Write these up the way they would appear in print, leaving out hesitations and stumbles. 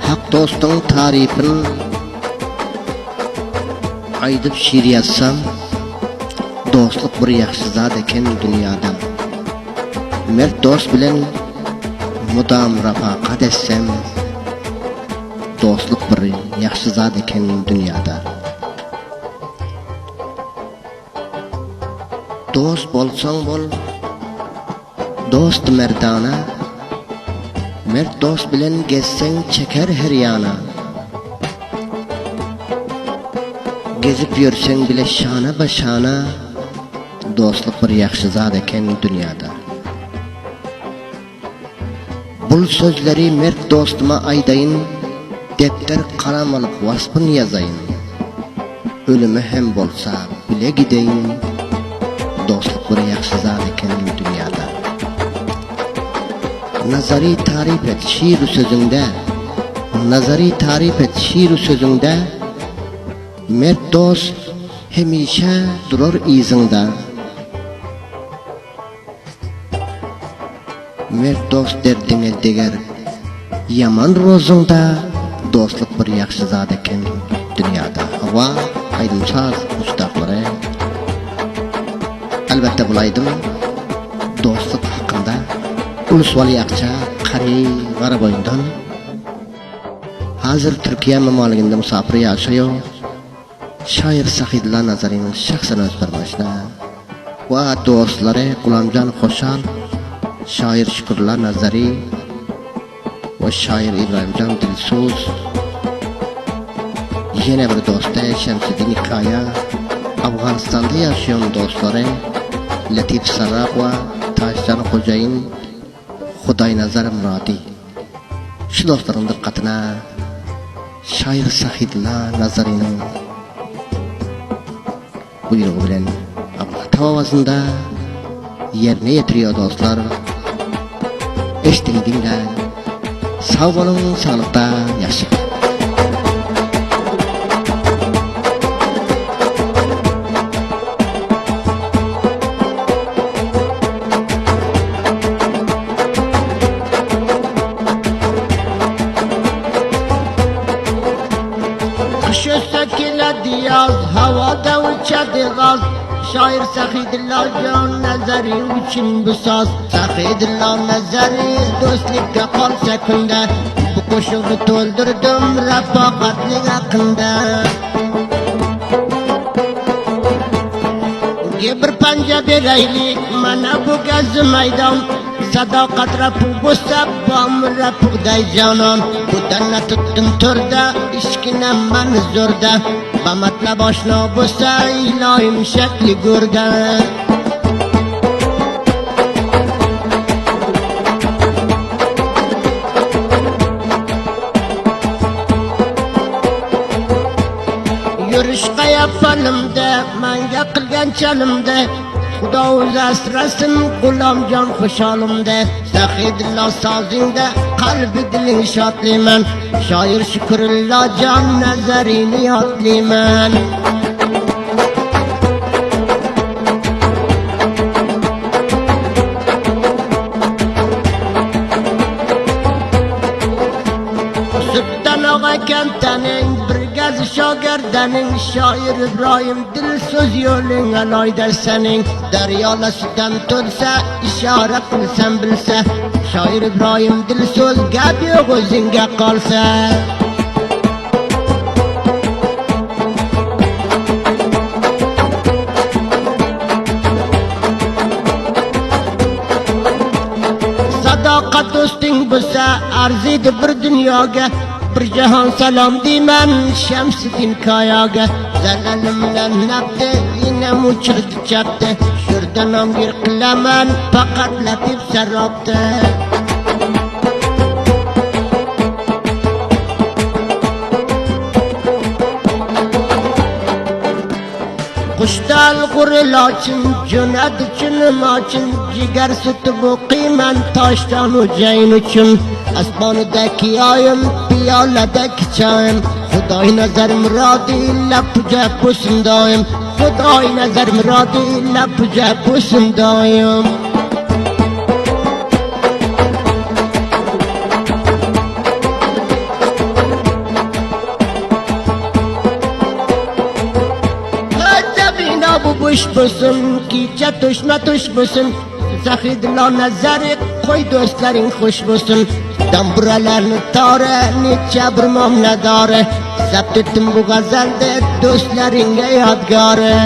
Haq dostun tarifin aydıp şiir yazsam, dostluk bir yaxşı zat eken dünyada. Mert dost bilen mudam rafaqat etsem, dostluk bir yaxşı zat eken dünyada. Dost bolsaң bol, dost merdana, mert dost bilen gezseň çeker her yana. Gezip yürseň bile şana başana, dostluk bir yaxşı zat eken dünyada. Bul sözleri mert dostuma aydayın, depter qalam alıp vasfın yazayın. Ölümü hem bolsa bile gideyin, dostluk bir yaxşı zat eken dünyada. Nazari tarif et şiir sözünde, nazari tarif et şiir sözünde, mert dost hemişe durur izinde. Mert dost derdine deger yaman rozunda, dostluk bir yaxşı zat eken dünyada. Hava aydımsaz ustaqları. Elbette bulaydım dostluk hakkında. Ulus Vali Akça, Qari Garaboyundan. Hazır Türkiye mamaliginde musafir yaşıyor. Şair Sahidullah Nazari'nin şahsen özberbaşına. Ve dostları Gulamcan Xoşal, şair Şükürullah Nazari ve şair İbrahimcan Dilsoz. Yine bir dostu Şemseddin Kaya, Afganistan'da yaşayan dostları Latif Sarraq ve Taşcan Xo'jayin, Xuday Nazar Muradi. Şu dostların dikkatine şair Sahidullah Nazari'nin buyruğu bilen Allah tavavasında yerine getiriyor dostlar. Eştin dinle, sağ olun, sağlıkta yaşayın. Diyaz havada uçadı gaz, şair Sahidullah Can Nazari için bu saz. Sahidullah Nazari dostlikka qalsa kunda, bu qo'shig'i to'ldirdim rafaqatning haqında. Bir panja beraylik mana bu gazı maydon, sadoqat rapuq bo'lsa bomir rapuqday jonon. Butanna tutdim to'rda, ishkinam man zo'rda, bamatla boshno bo'lsa ilohim shakli go'rda. Yurish qayapalimda, manga qilgan chalimda, Xudo o'zi asrasin Gulamjon Xo'sholimda. Sahidullah sozingda qalbi diling shodliman, shoir Shukrullah Jon Nazarini yodlayman. Sutdan og'a kantaning bir gaz shogirdaning, shoir İbrahim Dilsoz yo'ling aloyda sening. Daryolar sutdan to'lsa ishora qilsam bilsa, shoir İbrahim Dilsoz gap yo'q o'zingga qolsa. Sadoqat do'sting bo'lsa arziydi bir dunyoga, bir jahon salom deyman Shamsiddin Koyaga. Zalalimdan nafti inam uchirdi chapdi, shurda nomgir qilaman faqat Latif Sarrobda. Qushtal g'urilochin jo'nadi chunimochin, jigar suti bu qiyman toshdan o'jayin uchun. Asmonidagi oyim, piyoladagi choyim, Xudoy nazar murodi lapuja bo'lsin doim. Xudoy nazar murodi lapuja bo'lsin doim. tush bo'lsin, kecha tushma tush bo'lsin. Sahidlo nazari qo'y do'stlaring xush bo'lsin. Damburalarni tori necha bir momladori, zabt etdim bu g'azalda do'stlaringga yodgori.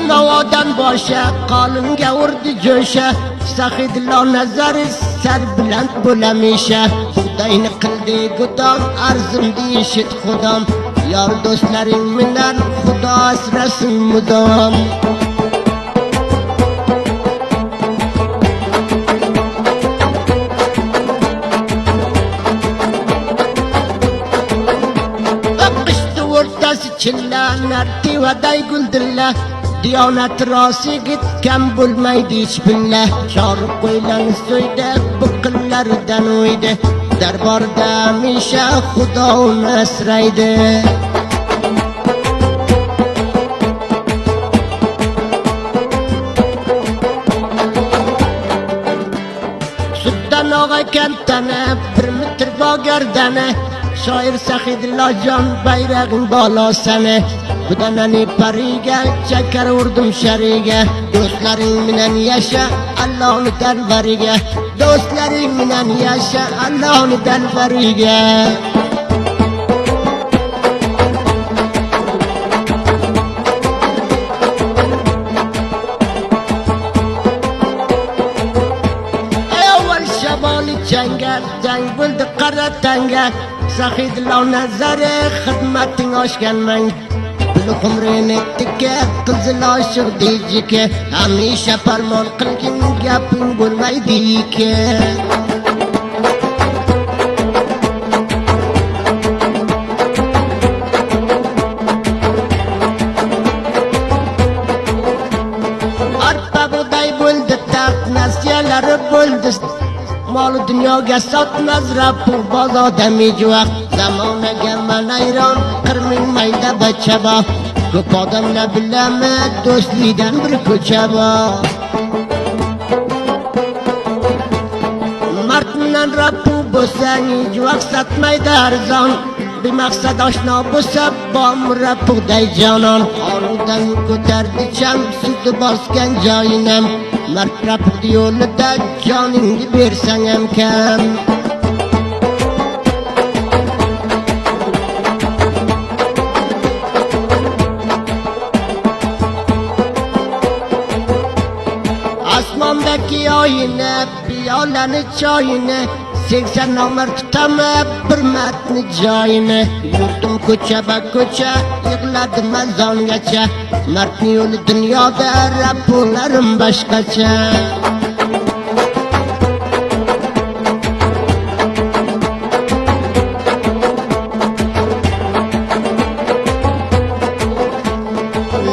Navodan boshqa qolimga urdi jo'sha, Sahidlo nazari sar bilan bo'lamisha. Xudayni qildi gudom, arzimdi eshit xudom, yor do'stlaring bilan Xudo asrasin mudom. Qishdi o'rtasi chillanar, tevaday guldilla, diyonat rosi gitgan bo'lmaydi hech billa. Chori qo'ylan so'yda bu qillaridan o'ydi, darborda hamisha Xudo uni asraydi. Suddan og'a kantani, bir metr bogardani, shoir Sahidlo jon bayrag'ing bolosani. Budanani pariga, chakar urdim shariga, do'stlaring bilan yasha Allohni dalbariga, do'stlaring bilan yasha Allohni dalbariga. Avval shamoli changar, jang bo'ldi qara tanga, Sahidlo nazari xizmating oshgan mang. Umrini tikka qizil oshiq dijika, hamisha farmon qilgin gaping bo'lmaydi ki. Arpa buğday bo'ldi, taxt nasiyalari bo'ldi, mol dunyoga sotmaz Rabbu bozorda mijvoq. Zamonaga manayron, 40 ming mayda bacha bor, ko'p odamlar bilami do'stlikdan bir ko'cha bor. Mard bilan Rabbu bo'lsang mijvoq sotmaydi arzon, bemaqsad oshno bo'lsa bom Rabbuday jonon. Qonudan ko'tardi cham, suvni bosgan joyinam, mard Rabbu yo'lida joningni bersang ham kam. Osmondagi oyini, piyolani choyini, 80 nomar tutaman bir matni joyini. Yurdim ko'cha ba ko'cha, yig'ladim azongacha, mardning yo'li dunyoda Rabbularim boshqacha.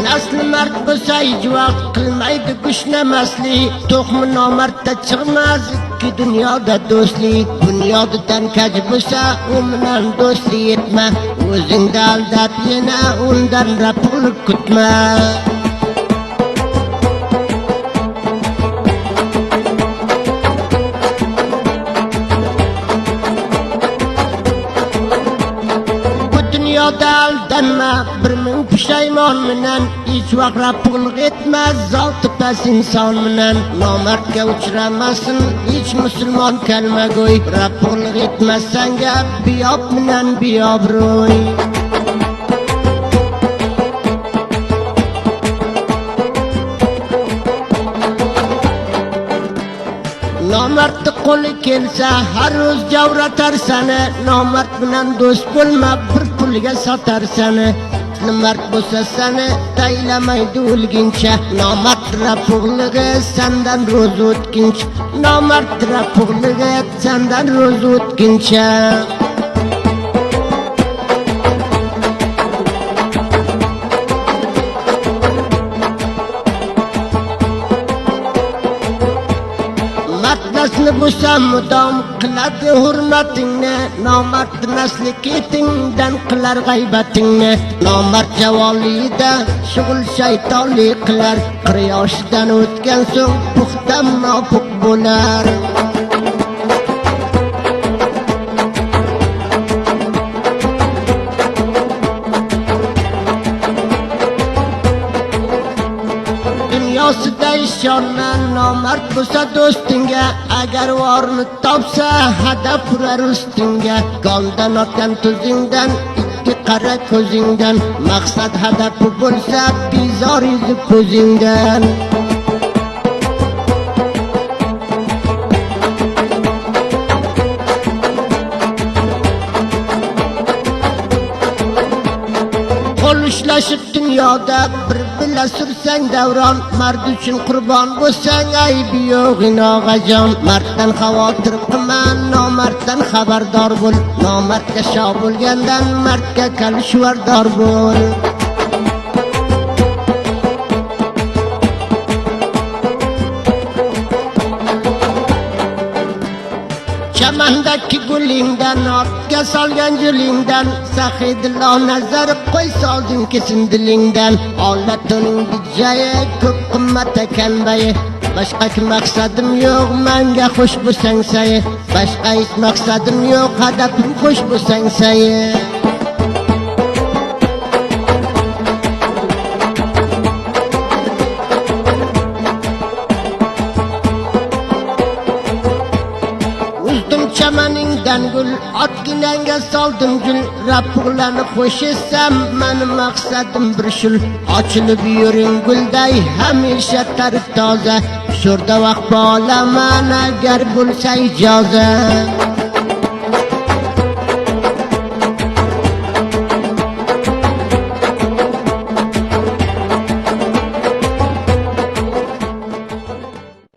Nasli mard bo'lsa ijvoq qilmaydi gushnamaslik, to'qmi nomardda chiqmas ikki dunyoda do'stlik. Bunyodidan kaj bo'lsa u bilan do'stlik etma, o'zingda aldab yana undan Rabbul kutma. Dunyoda aldanma, bir ming pushaymon bilan, hech vaqt Rabbul etmas zoti pas inson bilan. Nomardga uchramasin hech musulmon kalmago'y, Rabbul etmasanga biyob bilan biyob ro'y. Nomard qo'li kelsa har ro'z javratar sani, nomard bilan do'st bo'lma, bir pulga sotar sani. Mard bo'lsa sani taylamaydi o'lguncha, nomard Rabbuligi sendan ro'z o'tkincha, nomard Rabbuligi sendan ro'z o'tkincha. bo'lsa mudom qiladi hurmatingni, nomard nasli ketingdan qilar g'aybatingni. Nomard javonligida shug'ul shaytonlik qilar, qiryoshdan o'tgan so'ng puxta munofiq bo'lar. Dunyosida ishonma, nomard bo'lsa do'stingga, agar vorni topsa hadaf urar ustingga. Goldan otgan tuzingdan, ikki qara ko'zingdan, maqsad hadafi bo'lsa bizor yuzi ko'zingdan. Ushlashib dunyoda bir bila sursang davron, mard uchun qurbon bo'lsang aybi yo'q inoqajon. Marddan xavotir qilma, nomarddan xabardor bo'l, nomardga shoh bo'lgandan mardga kalishvardor bo'l. Chamandagi gulingdan, ortga solgan yo'lingdan, saxiy dilo nazar qo'y solding kesin dilingdan. Ollatoning bijayi ko'p qimmat ekan bayi, boshqa maqsadim yo'q menga xush bo'lsang sayi. Boshqa hech maqsadim yo'q, hadafim xush bo'lsang sayi. Chamaningdan gul, otginangga soldim gul, rapug'larni qo'shsam meni maqsadim bir shul. Ochilib yuring gulday, hamisha tarif toza, sho'rda vaqt bolaman agar bo'lsa ijozat.